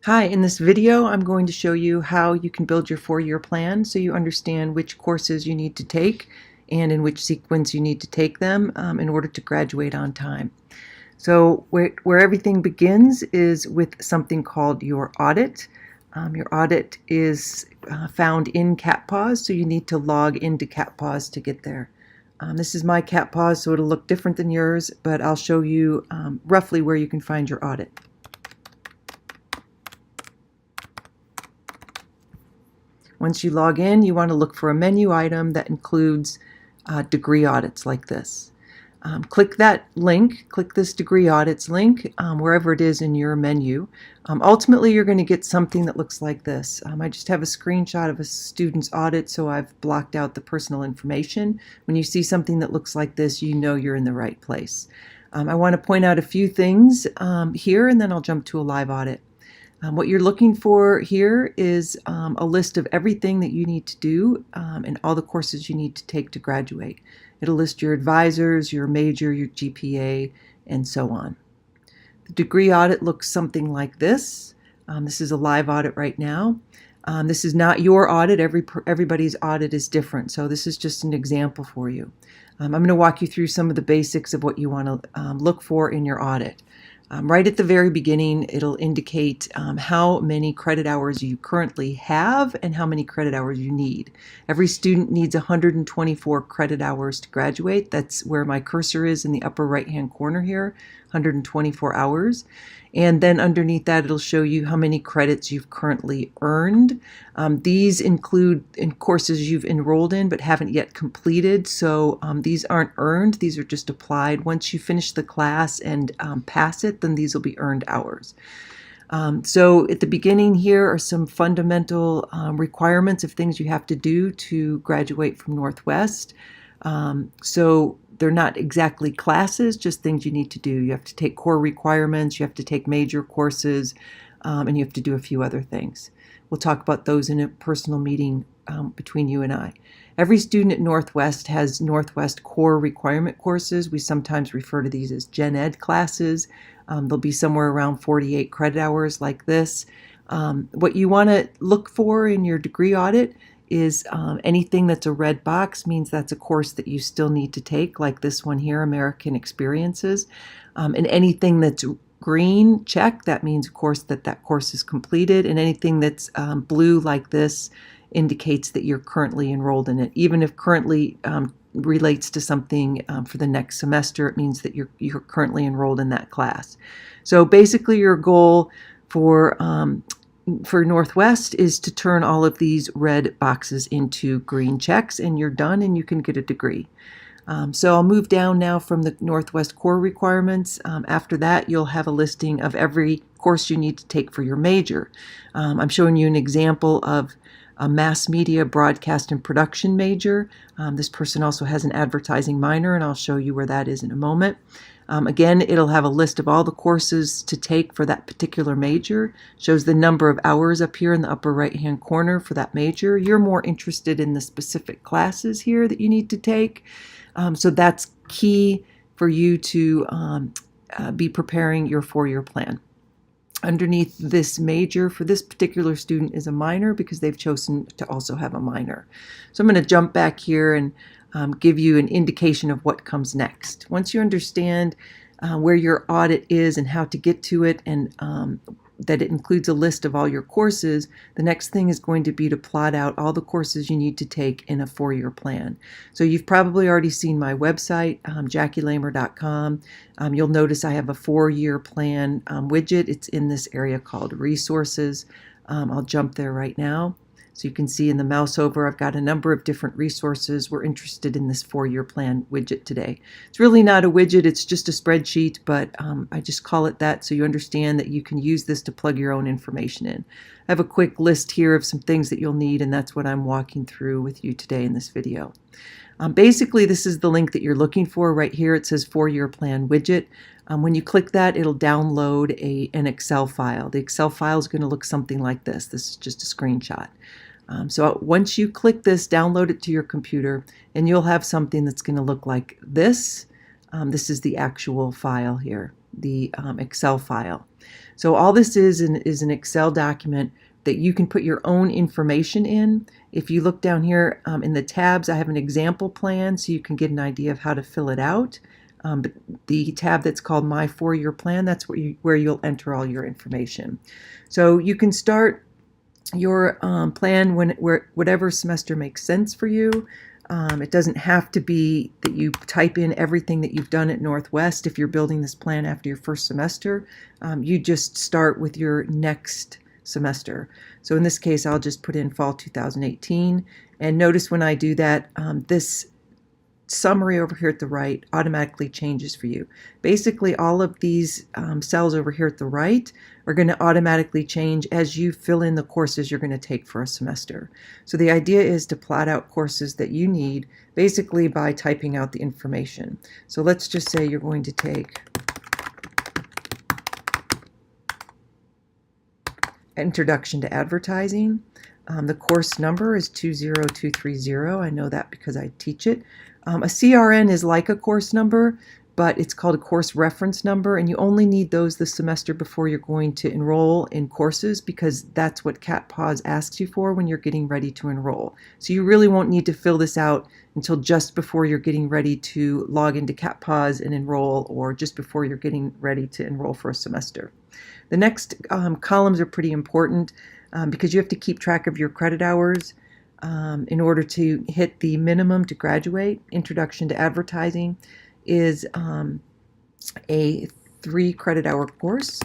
Hi, in this video I'm going to show you how you can build your four-year plan so you understand which courses you need to take and in which sequence you need to take them in order to graduate on time. So where everything begins is with something called your audit. Your audit is found in CatPause, so you need to log into CatPause to get there. This is my CatPause, so it'll look different than yours, but I'll show you roughly where you can find your audit. Once you log in, you want to look for a menu item that includes degree audits like this. Click that link, click this degree audits link wherever it is in your menu. Ultimately, you're going to get something that looks like this. I just have a screenshot of a student's audit, so I've blocked out the personal information. When you see something that looks like this, you know you're in the right place. I want to point out a few things here, and then I'll jump to a live audit. What you're looking for here is a list of everything that you need to do and all the courses you need to take to graduate. It'll list your advisors, your major, your GPA, and so on. The degree audit looks something like this. This is a live audit right now. This is not your audit. Everybody's audit is different, so this is just an example for you. I'm going to walk you through some of the basics of what you want to look for in your audit. Right at the very beginning, it'll indicate how many credit hours you currently have and how many credit hours you need. Every student needs 124 credit hours to graduate. That's where my cursor is in the upper right-hand corner here, 124 hours. And then underneath that, it'll show you how many credits you've currently earned. These include courses you've enrolled in but haven't yet completed, so these aren't earned. These are just applied. Once you finish the class and pass it, then these will be earned hours. So at the beginning here are some fundamental requirements of things you have to do to graduate from Northwest. So they're not exactly classes, just things you need to do. You have to take core requirements, you have to take major courses, and you have to do a few other things. We'll talk about those in a personal meeting between you and I. Every student at Northwest has Northwest core requirement courses. We sometimes refer to these as Gen Ed classes. They'll be somewhere around 48 credit hours like this. What you want to look for in your degree audit is anything that's a red box means that's a course that you still need to take, like this one here, American Experiences. And anything that's green, check, that means, of course, that course is completed. And anything that's blue like this indicates that you're currently enrolled in it. Even if currently relates to something for the next semester, it means that you're currently enrolled in that class. So basically your goal for Northwest is to turn all of these red boxes into green checks, and you're done and you can get a degree. So I'll move down now from the Northwest core requirements. After that, you'll have a listing of every course you need to take for your major. I'm showing you an example of a mass media, broadcast, and production major. This person also has an advertising minor, and I'll show you where that is in a moment. Again, it'll have a list of all the courses to take for that particular major. Shows the number of hours up here in the upper right-hand corner for that major. You're more interested in the specific classes here that you need to take. So that's key for you to be preparing your four-year plan. Underneath this major for this particular student is a minor because they've chosen to also have a minor. So I'm going to jump back here and give you an indication of what comes next. Once you understand where your audit is and how to get to it, and that it includes a list of all your courses, the next thing is going to be to plot out all the courses you need to take in a four-year plan. So you've probably already seen my website, JackieLamer.com. You'll notice I have a four-year plan widget. It's in this area called Resources. I'll jump there right now. So you can see in the mouse over, I've got a number of different resources. We're interested in this four-year plan widget today. It's really not a widget, it's just a spreadsheet, but I just call it that so you understand that you can use this to plug your own information in. I have a quick list here of some things that you'll need, and that's what I'm walking through with you today in this video. Basically, this is the link that you're looking for right here. It says four-year plan widget. When you click that, it'll download an Excel file. The Excel file is going to look something like this. This is just a screenshot. So once you click this, download it to your computer, and you'll have something that's going to look like this. This is the actual file here. the Excel file. So all this is an Excel document that you can put your own information in. If you look down here in the tabs, I have an example plan so you can get an idea of how to fill it out. But the tab that's called My 4-Year Plan, that's where you'll enter all your information. So you can start your plan whatever semester makes sense for you. It doesn't have to be that you type in everything that you've done at Northwest if you're building this plan after your first semester. You just start with your next semester. So in this case, I'll just put in fall 2018. And notice when I do that, this summary over here at the right automatically changes for you. Basically, all of these cells over here at the right are going to automatically change as you fill in the courses you're going to take for a semester. So the idea is to plot out courses that you need basically by typing out the information. So let's just say you're going to take Introduction to Advertising. The course number is 20230. I know that because I teach it. A CRN is like a course number, but it's called a course reference number, and you only need those the semester before you're going to enroll in courses, because that's what CATPAWS asks you for when you're getting ready to enroll. So you really won't need to fill this out until just before you're getting ready to log into CATPAWS and enroll, or just before you're getting ready to enroll for a semester. The next columns are pretty important because you have to keep track of your credit hours in order to hit the minimum to graduate. Introduction to Advertising is a 3 credit hour course.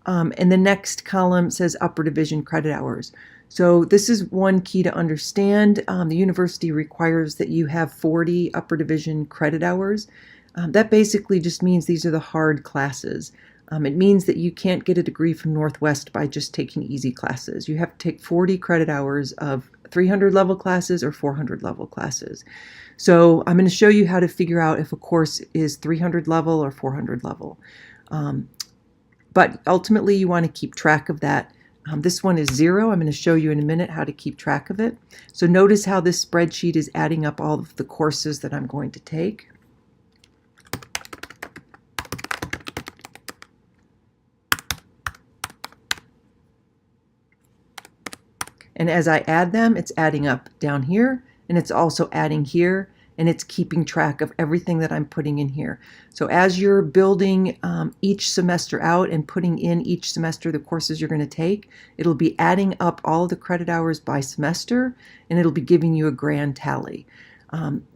And the next column says upper division credit hours. So this is one key to understand. The university requires that you have 40 upper division credit hours. That basically just means these are the hard classes. It means that you can't get a degree from Northwest by just taking easy classes. You have to take 40 credit hours of 300 level classes or 400 level classes. So I'm going to show you how to figure out if a course is 300 level or 400 level. But ultimately you want to keep track of that. This one is 0. I'm going to show you in a minute how to keep track of it. So notice how this spreadsheet is adding up all of the courses that I'm going to take. And as I add them, it's adding up down here, and it's also adding here, and it's keeping track of everything that I'm putting in here. So as you're building each semester out and putting in each semester the courses you're going to take, it'll be adding up all of the credit hours by semester, and it'll be giving you a grand tally.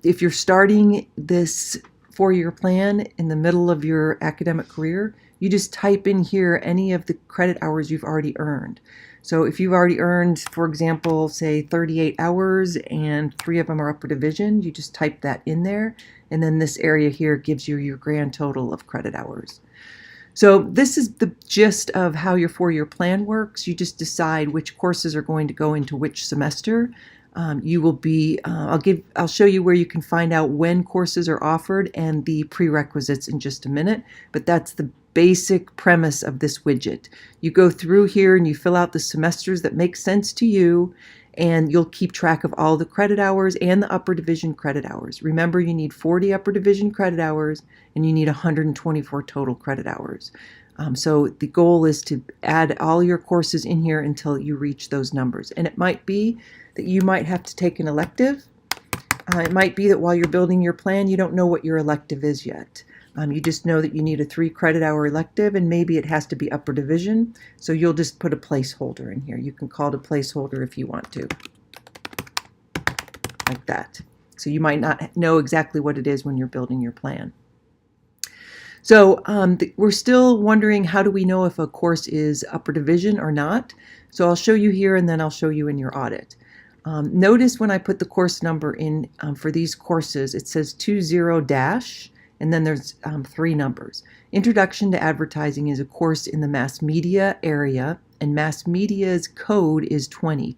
If you're starting this 4-year plan in the middle of your academic career, you just type in here any of the credit hours you've already earned. So if you've already earned, for example, say 38 hours and 3 of them are upper division, you just type that in there, and then this area here gives you your grand total of credit hours. So this is the gist of how your 4-year plan works. You just decide which courses are going to go into which semester. You will be, I'll show you where you can find out when courses are offered and the prerequisites in just a minute, but that's the basic premise of this widget. You go through here and you fill out the semesters that make sense to you, and you'll keep track of all the credit hours and the upper division credit hours. Remember, you need 40 upper division credit hours and you need 124 total credit hours. So the goal is to add all your courses in here until you reach those numbers. And it might be that you might have to take an elective. It might be that while you're building your plan, you don't know what your elective is yet. You just know that you need a 3 credit hour elective, and maybe it has to be upper division. So you'll just put a placeholder in here. You can call it a placeholder if you want to, like that. So you might not know exactly what it is when you're building your plan. So we're still wondering, how do we know if a course is upper division or not? So I'll show you here, and then I'll show you in your audit. Notice when I put the course number in for these courses, it says 20- and then there's 3 numbers. Introduction to Advertising is a course in the mass media area, and mass media's code is 20.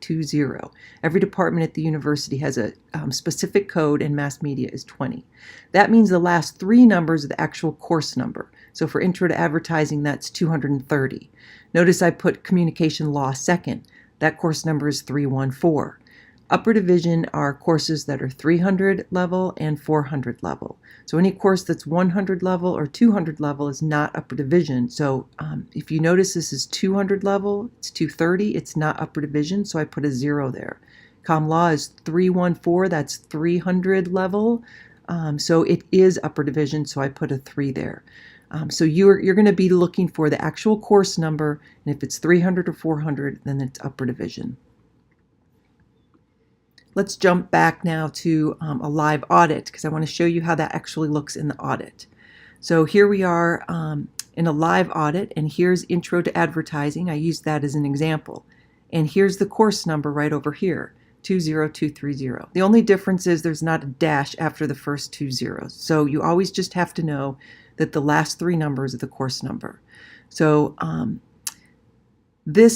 Every department at the university has a specific code, and mass media is 20. That means the last 3 numbers are the actual course number. So for Intro to Advertising, that's 230. Notice I put Communication Law second. That course number is 314. Upper division are courses that are 300 level and 400 level. So any course that's 100 level or 200 level is not upper division. So if you notice this is 200 level, it's 230, it's not upper division, so I put a 0 there. Common law is 314, that's 300 level, so it is upper division, so I put a 3 there. So you're going to be looking for the actual course number, and if it's 300 or 400, then it's upper division. Let's jump back now to a live audit, because I want to show you how that actually looks in the audit. So here we are in a live audit, and here's Intro to Advertising. I used that as an example. And here's the course number right over here, 20230. The only difference is there's not a dash after the first 2 zeros. So you always just have to know that the last 3 numbers are the course number. So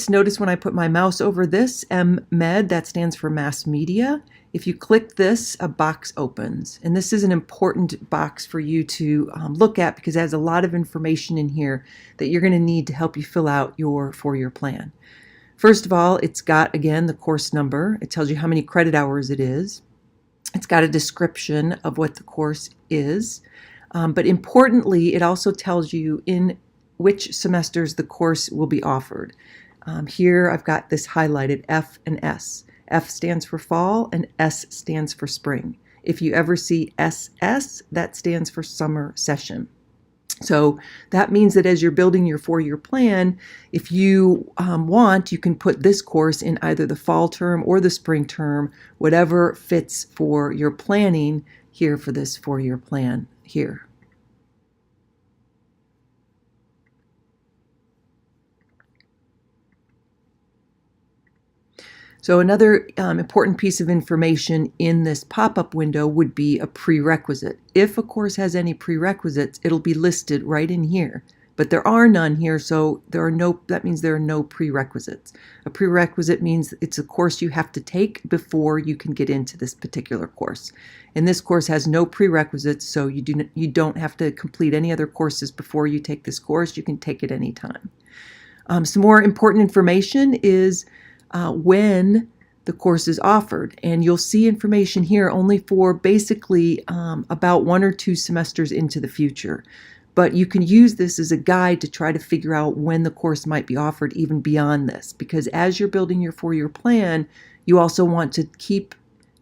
notice when I put my mouse over this, MED, that stands for mass media. If you click this, a box opens. And this is an important box for you to look at because it has a lot of information in here that you're going to need to help you fill out your 4-year plan. First of all, it's got, again, the course number. It tells you how many credit hours it is. It's got a description of what the course is. But importantly, it also tells you in which semesters the course will be offered. Here I've got this highlighted F and S. F stands for fall and S stands for spring. If you ever see SS, that stands for summer session. So that means that as you're building your 4-year plan, if you want, you can put this course in either the fall term or the spring term, whatever fits for your planning here for this 4-year plan here. So another important piece of information in this pop-up window would be a prerequisite. If a course has any prerequisites, it'll be listed right in here. But there are none here, so that means there are no prerequisites. A prerequisite means it's a course you have to take before you can get into this particular course. And this course has no prerequisites, so you don't have to complete any other courses before you take this course. You can take it anytime. Some more important information is when the course is offered. And you'll see information here only for basically about 1 or 2 semesters into the future. But you can use this as a guide to try to figure out when the course might be offered even beyond this. Because as you're building your 4-year plan, you also want to keep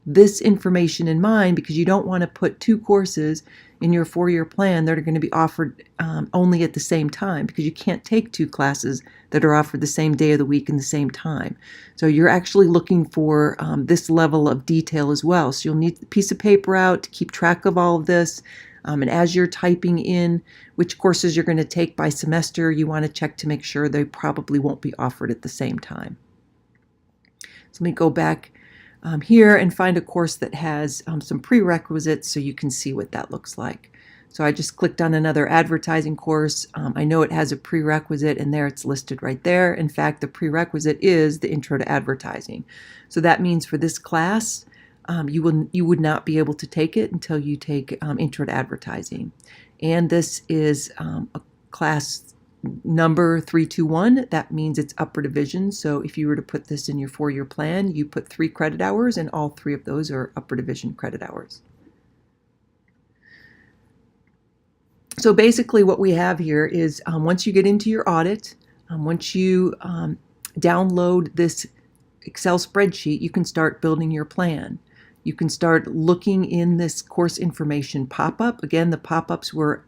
this information in mind because you don't want to put 2 courses in your 4-year plan that are going to be offered only at the same time because you can't take 2 classes that are offered the same day of the week and the same time. So you're actually looking for this level of detail as well. So you'll need a piece of paper out to keep track of all of this. And as you're typing in which courses you're going to take by semester, you want to check to make sure they probably won't be offered at the same time. So let me go back here and find a course that has some prerequisites so you can see what that looks like. So I just clicked on another advertising course. I know it has a prerequisite and there it's listed right there. In fact, the prerequisite is the Intro to Advertising. So that means for this class, you would not be able to take it until you take Intro to Advertising. And this is a class number 321. That means it's upper division. So if you were to put this in your 4-year plan, you put 3 credit hours and all 3 of those are upper division credit hours. So basically what we have here is once you get into your audit, once you download this Excel spreadsheet, you can start building your plan. You can start looking in this course information pop-up. Again, the pop-ups were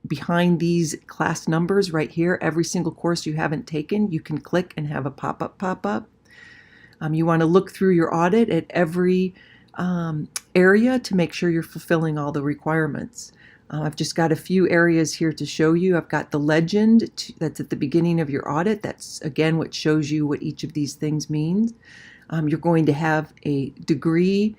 behind these class numbers right here. Every single course you haven't taken, you can click and have a pop-up pop up. You want to look through your audit at every area to make sure you're fulfilling all the requirements. I've just got a few areas here to show you. I've got the legend that's at the beginning of your audit. That's, again, what shows you what each of these things means. You're going to have a degree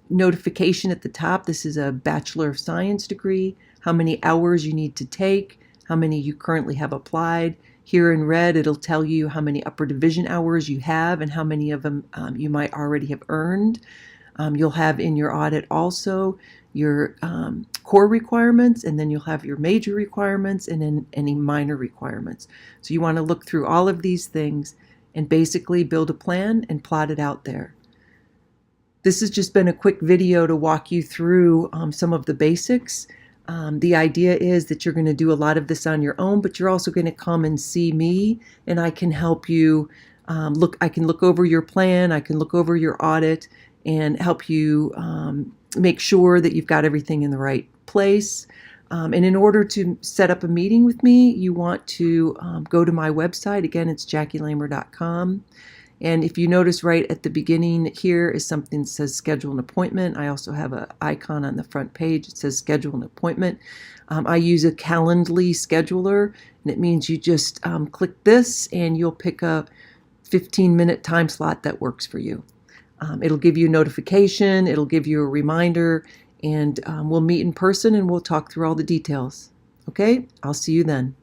notification at the top. This is a Bachelor of Science degree, how many hours you need to take, how many you currently have applied. Here in red, it'll tell you how many upper division hours you have and how many of them you might already have earned. You'll have in your audit also your core requirements, and then you'll have your major requirements and then any minor requirements. So you want to look through all of these things and basically build a plan and plot it out there. This has just been a quick video to walk you through some of the basics. The idea is that you're going to do a lot of this on your own, but you're also going to come and see me, and I can help you I can look over your plan, I can look over your audit, and help you make sure that you've got everything in the right place. And in order to set up a meeting with me, you want to go to my website. Again, it's JackieLamer.com. And if you notice right at the beginning here is something that says schedule an appointment. I also have an icon on the front page. It says schedule an appointment. I use a Calendly scheduler, and it means you just click this and you'll pick a 15-minute time slot that works for you. It'll give you a notification, it'll give you a reminder, and we'll meet in person and we'll talk through all the details. Okay, I'll see you then.